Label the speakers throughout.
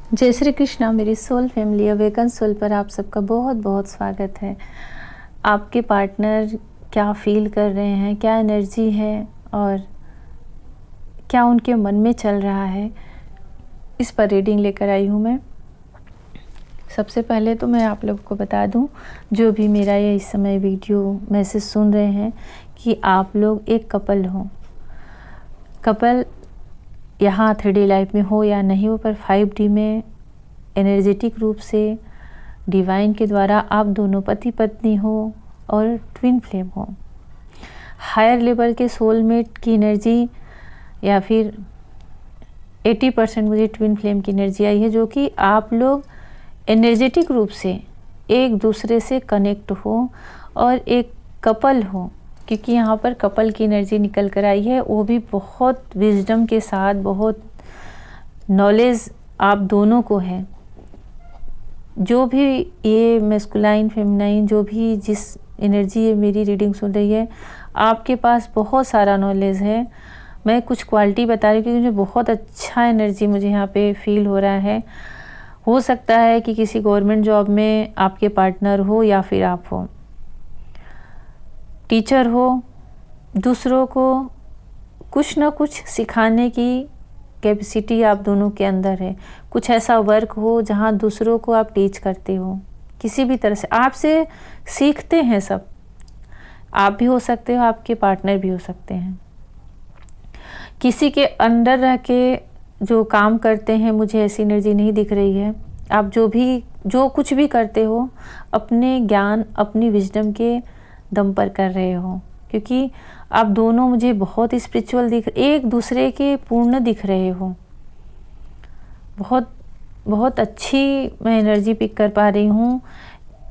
Speaker 1: जय श्री कृष्णा। मेरी soul family awaken soul पर आप सबका बहुत बहुत स्वागत है। आपके पार्टनर क्या फील कर रहे हैं, क्या एनर्जी है और क्या उनके मन में चल रहा है, इस पर रीडिंग लेकर आई हूँ मैं। सबसे पहले तो मैं आप लोगों को बता दूं, जो भी मेरा ये इस समय वीडियो मैसेज सुन रहे हैं, कि आप लोग एक कपल हो। कपल यहाँ 3D लाइफ में हो या नहीं हो, पर 5D में एनर्जेटिक रूप से डिवाइन के द्वारा आप दोनों पति पत्नी हो और ट्विन फ्लेम हो। हायर लेवल के सोलमेट की एनर्जी या फिर 80% मुझे ट्विन फ्लेम की एनर्जी आई है, जो कि आप लोग एनर्जेटिक रूप से एक दूसरे से कनेक्ट हो और एक कपल हो। क्योंकि यहाँ पर कपल की एनर्जी निकल कर आई है, वो भी बहुत विजडम के साथ, बहुत नॉलेज आप दोनों को है। जो भी ये मैस्कुलाइन फेमिनाइन, जो भी जिस एनर्जी ये मेरी रीडिंग सुन रही है, आपके पास बहुत सारा नॉलेज है। मैं कुछ क्वालिटी बता रही हूँ क्योंकि मुझे बहुत अच्छा एनर्जी मुझे यहाँ पे फील हो रहा है। हो सकता है कि किसी गवर्नमेंट जॉब में आपके पार्टनर हो या फिर आप हो, टीचर हो, दूसरों को कुछ ना कुछ सिखाने की कैपेसिटी आप दोनों के अंदर है। कुछ ऐसा वर्क हो जहाँ दूसरों को आप टीच करते हो, किसी भी तरह से आपसे सीखते हैं सब। आप भी हो सकते हो, आपके पार्टनर भी हो सकते हैं। किसी के अंडर रह के जो काम करते हैं, मुझे ऐसी एनर्जी नहीं दिख रही है। आप जो कुछ भी करते हो, अपने ज्ञान, अपनी विजडम के दम पर कर रहे हो। क्योंकि आप दोनों मुझे बहुत स्पिरिचुअल एक दूसरे के पूर्ण दिख रहे हो। बहुत बहुत अच्छी मैं एनर्जी पिक कर पा रही हूँ।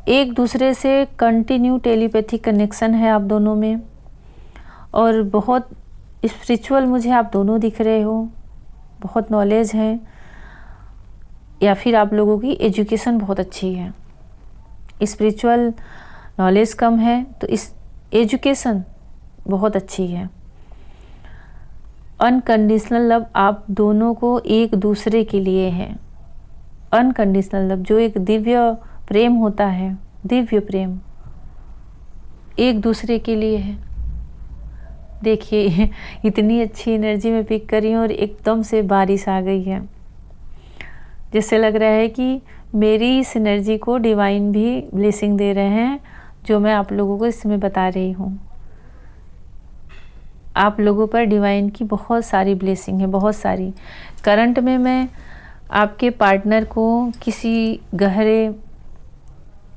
Speaker 1: एक दूसरे से कंटिन्यू टेलीपैथिक कनेक्शन है आप दोनों में, और बहुत स्पिरिचुअल मुझे आप दोनों दिख रहे हो। बहुत नॉलेज है, या फिर आप लोगों की एजुकेशन बहुत अच्छी है। स्पिरिचुअल नॉलेज कम है तो इस एजुकेशन बहुत अच्छी है। अनकंडीशनल लव आप दोनों को एक दूसरे के लिए है। अनकंडीशनल लव जो एक दिव्य प्रेम होता है, दिव्य प्रेम एक दूसरे के लिए है। देखिए इतनी अच्छी एनर्जी में पिक करी हूँ और एकदम से बारिश आ गई है। जिससे लग रहा है कि मेरी इस एनर्जी को डिवाइन भी ब्लेसिंग दे रहे हैं, जो मैं आप लोगों को इसमें बता रही हूँ। आप लोगों पर डिवाइन की बहुत सारी ब्लेसिंग है, बहुत सारी। करंट में मैं आपके पार्टनर को किसी गहरे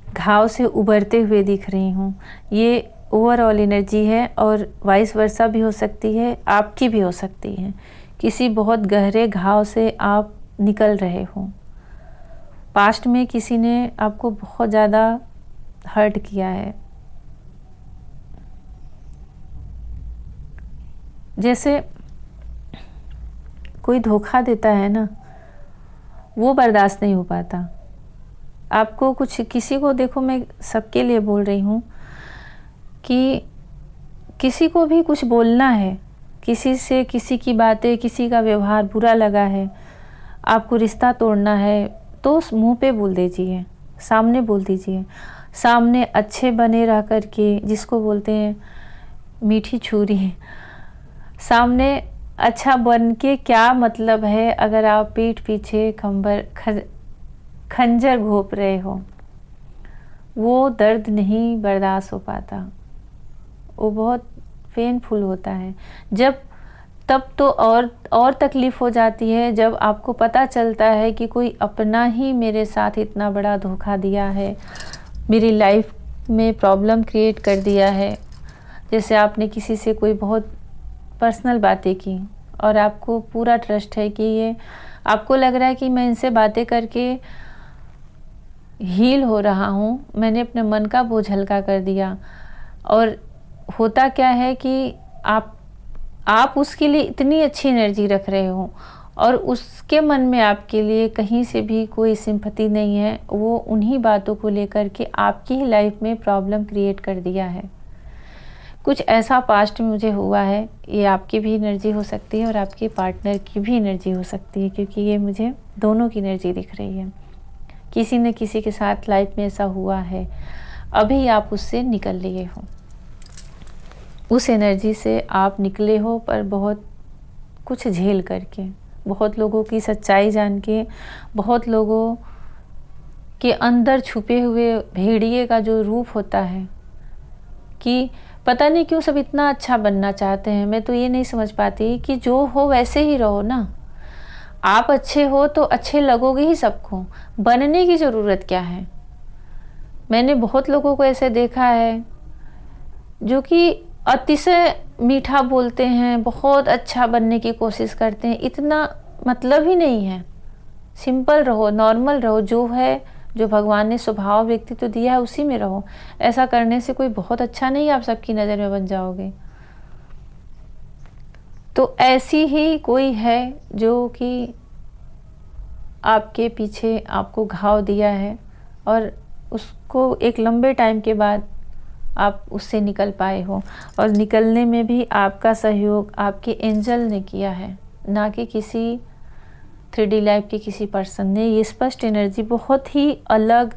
Speaker 1: घाव से उभरते हुए दिख रही हूँ। ये ओवरऑल एनर्जी है और वाइस वर्सा भी हो सकती है, आपकी भी हो सकती है। किसी बहुत गहरे घाव से आप निकल रहे हो। पास्ट में किसी ने आपको बहुत ज़्यादा हर्ट किया है। जैसे कोई धोखा देता है ना, वो बर्दाश्त नहीं हो पाता। आपको कुछ किसी को, देखो मैं सबके लिए बोल रही हूँ कि किसी को भी कुछ बोलना है, किसी से किसी की बातें, किसी का व्यवहार बुरा लगा है, आपको रिश्ता तोड़ना है, तो मुंह पे बोल दीजिए, सामने बोल दीजिए। सामने अच्छे बने रह कर के, जिसको बोलते हैं मीठी छुरी, सामने अच्छा बन के क्या मतलब है अगर आप पीठ पीछे खंजर घोंप रहे हो। वो दर्द नहीं बर्दाश्त हो पाता, वो बहुत पेनफुल होता है। तब तो और तकलीफ़ हो जाती है जब आपको पता चलता है कि कोई अपना ही मेरे साथ इतना बड़ा धोखा दिया है, मेरी लाइफ में प्रॉब्लम क्रिएट कर दिया है। जैसे आपने किसी से कोई बहुत पर्सनल बातें की और आपको पूरा ट्रस्ट है कि ये, आपको लग रहा है कि मैं इनसे बातें करके हील हो रहा हूँ, मैंने अपने मन का बोझ हल्का कर दिया। और होता क्या है कि आप उसके लिए इतनी अच्छी एनर्जी रख रहे हो और उसके मन में आपके लिए कहीं से भी कोई सिंपैथी नहीं है। वो उन्हीं बातों को लेकर के आपकी ही लाइफ में प्रॉब्लम क्रिएट कर दिया है। कुछ ऐसा पास्ट में मुझे हुआ है। ये आपकी भी एनर्जी हो सकती है और आपके पार्टनर की भी एनर्जी हो सकती है, क्योंकि ये मुझे दोनों की एनर्जी दिख रही है। किसी न किसी के साथ लाइफ में ऐसा हुआ है, अभी आप उससे निकल लिए हो, उस एनर्जी से आप निकले हो, पर बहुत कुछ झेल करके, बहुत लोगों की सच्चाई जान के, बहुत लोगों के अंदर छुपे हुए भेड़िए का जो रूप होता है कि पता नहीं क्यों सब इतना अच्छा बनना चाहते हैं। मैं तो ये नहीं समझ पाती कि जो हो वैसे ही रहो ना। आप अच्छे हो तो अच्छे लगोगे ही सबको, बनने की ज़रूरत क्या है। मैंने बहुत लोगों को ऐसे देखा है जो कि अतिशय मीठा बोलते हैं, बहुत अच्छा बनने की कोशिश करते हैं। इतना मतलब ही नहीं है। सिंपल रहो, नॉर्मल रहो, जो है, जो भगवान ने स्वभाव व्यक्तित्व दिया है उसी में रहो। ऐसा करने से कोई बहुत अच्छा नहीं आप सबकी नज़र में बन जाओगे। तो ऐसी ही कोई है जो कि आपके पीछे आपको घाव दिया है और उसको एक लंबे टाइम के बाद आप उससे निकल पाए हो, और निकलने में भी आपका सहयोग आपके एंजल ने किया है, ना कि किसी 3D लाइफ के किसी पर्सन ने। ये स्पष्ट एनर्जी बहुत ही अलग,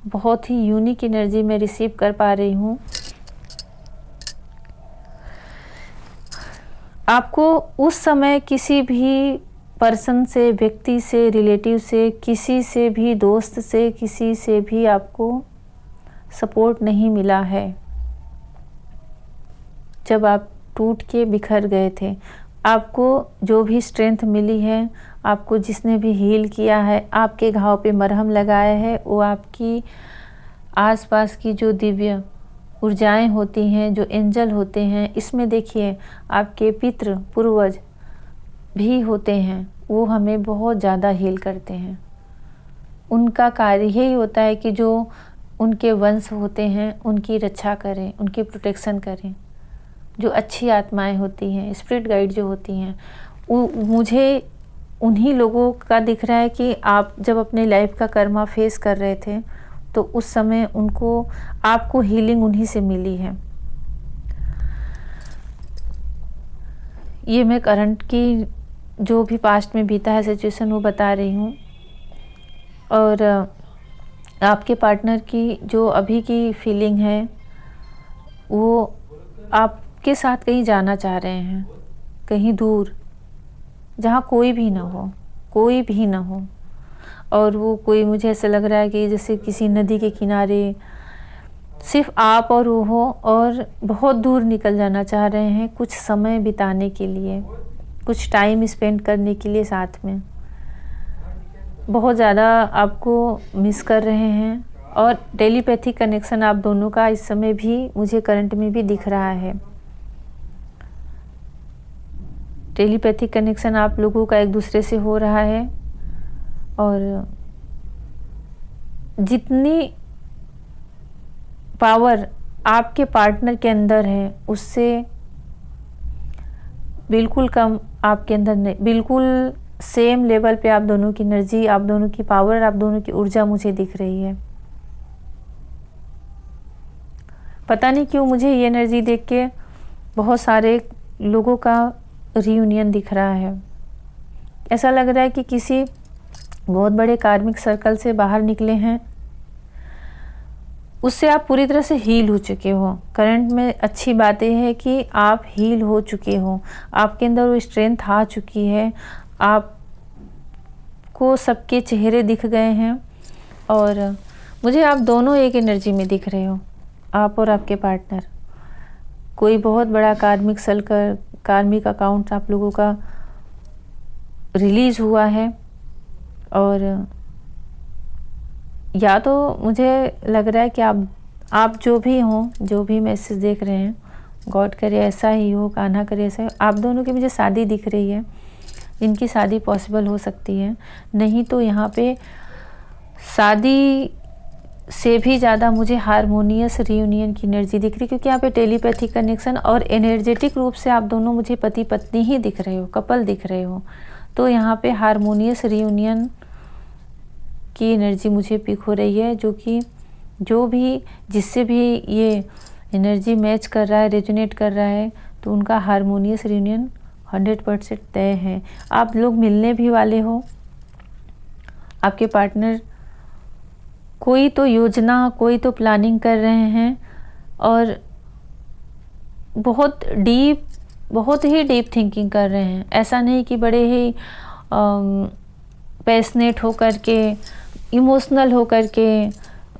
Speaker 1: बहुत ही यूनिक एनर्जी मैं रिसीव कर पा रही हूँ। आपको उस समय किसी भी पर्सन से, व्यक्ति से, रिलेटिव से, किसी से भी, दोस्त से, किसी से भी आपको सपोर्ट नहीं मिला है। जब आप टूट के बिखर गए थे, आपको जो भी स्ट्रेंथ मिली है, आपको जिसने भी हील किया है, आपके घाव पे मरहम लगाया है, वो आपकी आसपास की जो दिव्य ऊर्जाएं होती हैं, जो एंजल होते हैं, इसमें देखिए आपके पितृ पूर्वज भी होते हैं, वो हमें बहुत ज़्यादा हील करते हैं। उनका कार्य यही होता है कि जो उनके वंश होते हैं उनकी रक्षा करें, उनकी प्रोटेक्शन करें। जो अच्छी आत्माएं होती हैं, स्पिरिट गाइड जो होती हैं, वो मुझे उन्हीं लोगों का दिख रहा है कि आप जब अपने लाइफ का कर्मा फेस कर रहे थे तो उस समय उनको, आपको हीलिंग उन्हीं से मिली है। ये मैं करंट की जो भी पास्ट में बीता है सिचुएशन वो बता रही हूँ, और आपके पार्टनर की जो अभी की फीलिंग है वो आपके साथ कहीं जाना चाह रहे हैं, कहीं दूर, जहाँ कोई भी ना हो, कोई भी ना हो। और वो कोई, मुझे ऐसा लग रहा है कि जैसे किसी नदी के किनारे सिर्फ आप और वो हो, और बहुत दूर निकल जाना चाह रहे हैं कुछ समय बिताने के लिए, कुछ टाइम स्पेंड करने के लिए साथ में। बहुत ज़्यादा आपको मिस कर रहे हैं, और टेलीपैथिक कनेक्शन आप दोनों का इस समय भी मुझे करंट में भी दिख रहा है। टेलीपैथिक कनेक्शन आप लोगों का एक दूसरे से हो रहा है, और जितनी पावर आपके पार्टनर के अंदर है उससे बिल्कुल कम आपके अंदर नहीं, बिल्कुल सेम लेवल पे आप दोनों की एनर्जी, आप दोनों की पावर, आप दोनों की ऊर्जा मुझे दिख रही है। पता नहीं क्यों मुझे ये एनर्जी देख के बहुत सारे लोगों का रियूनियन दिख रहा है। ऐसा लग रहा है कि किसी बहुत बड़े कार्मिक सर्कल से बाहर निकले हैं, उससे आप पूरी तरह से हील हो चुके हो। करंट में अच्छी बातें है कि आप हील हो चुके हो, आपके अंदर वो स्ट्रेंथ आ चुकी है, आपको सबके चेहरे दिख गए हैं, और मुझे आप दोनों एक एनर्जी में दिख रहे हो, आप और आपके पार्टनर। कोई बहुत बड़ा कार्मिक सर्कल, कार्मिक अकाउंट आप लोगों का रिलीज हुआ है, और या तो मुझे लग रहा है कि आप जो भी हों, जो भी मैसेज देख रहे हैं, गॉड करे ऐसा ही हो, कान्हा करे ऐसा ही हो। आप दोनों की मुझे शादी दिख रही है, इनकी शादी पॉसिबल हो सकती है। नहीं तो यहाँ पे शादी से भी ज़्यादा मुझे हारमोनियस रियूनियन की एनर्जी दिख रही है, क्योंकि यहाँ पे टेलीपैथिक कनेक्शन और एनर्जेटिक रूप से आप दोनों मुझे पति पत्नी ही दिख रहे हो, कपल दिख रहे हो। तो यहाँ पे हारमोनियस रियूनियन की एनर्जी मुझे पिक हो रही है, जो कि जो भी जिससे भी ये एनर्जी मैच कर रहा है, रेजोनेट कर रहा है, तो उनका हारमोनियस रियूनियन 100% तय है। आप लोग मिलने भी वाले हो, आपके पार्टनर कोई तो योजना, कोई तो प्लानिंग कर रहे हैं और बहुत ही डीप थिंकिंग कर रहे हैं। ऐसा नहीं कि बड़े ही पैशनेट होकर के, इमोशनल होकर के,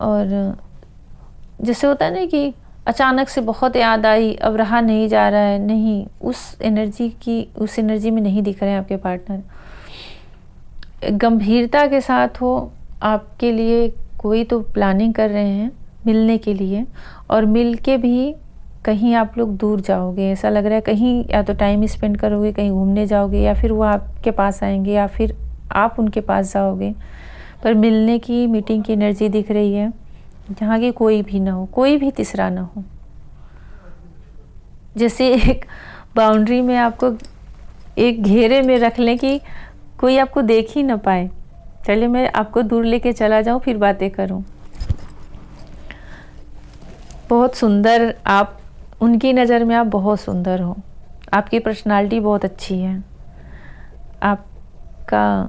Speaker 1: और जैसे होता है ना कि अचानक से बहुत याद आई, अब रहा नहीं जा रहा है, नहीं, उस एनर्जी में नहीं दिख रहे हैं आपके पार्टनर। गंभीरता के साथ हो, आपके लिए कोई तो प्लानिंग कर रहे हैं मिलने के लिए, और मिल के भी कहीं आप लोग दूर जाओगे, ऐसा लग रहा है। कहीं या तो टाइम स्पेंड करोगे, कहीं घूमने जाओगे, या फिर वो आपके पास आएंगे, या फिर आप उनके पास जाओगे। पर मिलने की, मीटिंग की एनर्जी दिख रही है, जहाँ की कोई भी ना हो, कोई भी तीसरा ना हो। जैसे एक बाउंड्री में आपको एक घेरे में रख लें कि कोई आपको देख ही ना पाए। चलिए मैं आपको दूर लेके चला जाऊं, फिर बातें करूं। बहुत सुंदर आप, उनकी नज़र में आप बहुत सुंदर हो। आपकी पर्सनालिटी बहुत अच्छी है। आपका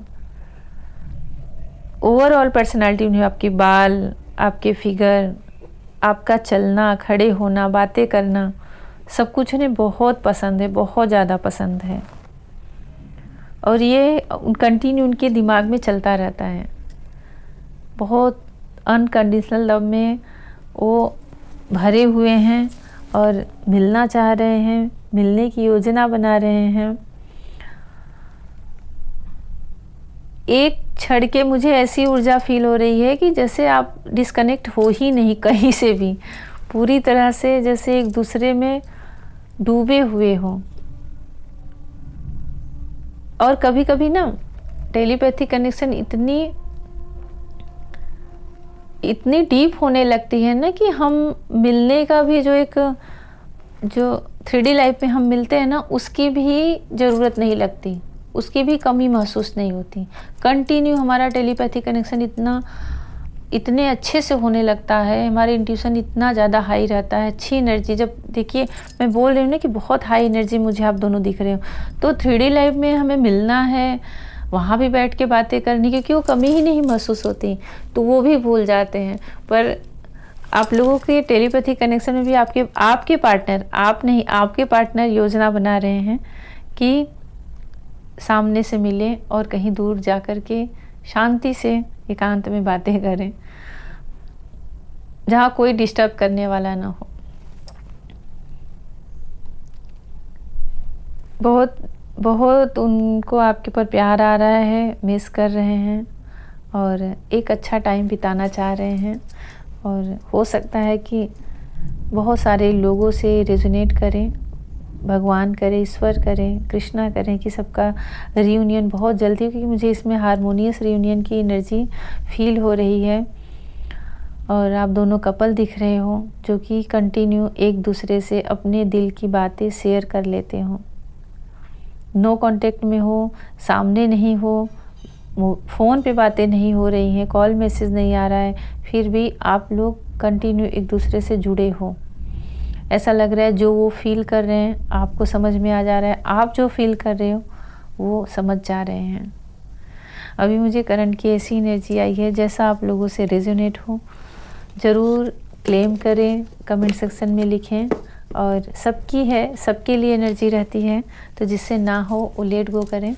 Speaker 1: ओवरऑल पर्सनालिटी उन्हें, आपके बाल, आपके फिगर, आपका चलना, खड़े होना, बातें करना, सब कुछ उन्हें बहुत पसंद है, बहुत ज़्यादा पसंद है। और ये कंटिन्यू उनके दिमाग में चलता रहता है। बहुत अनकंडीशनल लव में वो भरे हुए हैं और मिलना चाह रहे हैं, मिलने की योजना बना रहे हैं। एक क्षण के मुझे ऐसी ऊर्जा फील हो रही है कि जैसे आप डिस्कनेक्ट हो ही नहीं कहीं से भी, पूरी तरह से जैसे एक दूसरे में डूबे हुए हो। और कभी कभी ना टेलीपैथी कनेक्शन इतनी डीप होने लगती है ना कि हम मिलने का भी जो 3D लाइफ में हम मिलते हैं ना, उसकी भी ज़रूरत नहीं लगती, उसकी भी कमी महसूस नहीं होती। कंटिन्यू हमारा टेलीपैथी कनेक्शन इतने अच्छे से होने लगता है, हमारे इंट्यूशन इतना ज़्यादा हाई रहता है, अच्छी एनर्जी। जब देखिए मैं बोल रही हूँ ना कि बहुत हाई एनर्जी मुझे आप दोनों दिख रहे हो, तो 3D लाइफ में हमें मिलना है, वहाँ भी बैठ के बातें करनी, क्योंकि वो कमी ही नहीं महसूस होती, तो वो भी भूल जाते हैं। पर आप लोगों के टेलीपैथी कनेक्शन में भी आपके पार्टनर योजना बना रहे हैं कि सामने से मिलें और कहीं दूर जा कर के शांति से एकांत में बातें करें, जहाँ कोई डिस्टर्ब करने वाला ना हो। बहुत उनको आपके ऊपर प्यार आ रहा है, मिस कर रहे हैं और एक अच्छा टाइम बिताना चाह रहे हैं। और हो सकता है कि बहुत सारे लोगों से रेजोनेट करें, भगवान करे, ईश्वर करें, कृष्णा करें कि सबका रियूनियन बहुत जल्दी, क्योंकि मुझे इसमें हारमोनियस रियूनियन की एनर्जी फील हो रही है। और आप दोनों कपल दिख रहे हो जो कि कंटिन्यू एक दूसरे से अपने दिल की बातें शेयर कर लेते हो, नो कांटेक्ट में हो, सामने नहीं हो, फ़ोन पे बातें नहीं हो रही हैं, कॉल मैसेज नहीं आ रहा है, फिर भी आप लोग कंटिन्यू एक दूसरे से जुड़े हो। ऐसा लग रहा है जो वो फील कर रहे हैं आपको समझ में आ जा रहा है, आप जो फील कर रहे हो वो समझ जा रहे हैं। अभी मुझे करंट की ऐसी एनर्जी आई है, जैसा आप लोगों से रेजोनेट हो ज़रूर क्लेम करें, कमेंट सेक्शन में लिखें। और सबकी है, सबके लिए एनर्जी रहती है, तो जिससे ना हो वो लेट गो करें।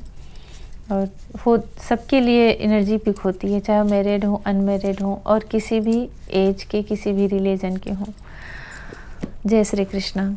Speaker 1: और वो सबके लिए एनर्जी पिक होती है, चाहे मैरिड हो, अनमैरिड हो, और किसी भी एज के, किसी भी रिलीजन के हों। जय श्री कृष्णा।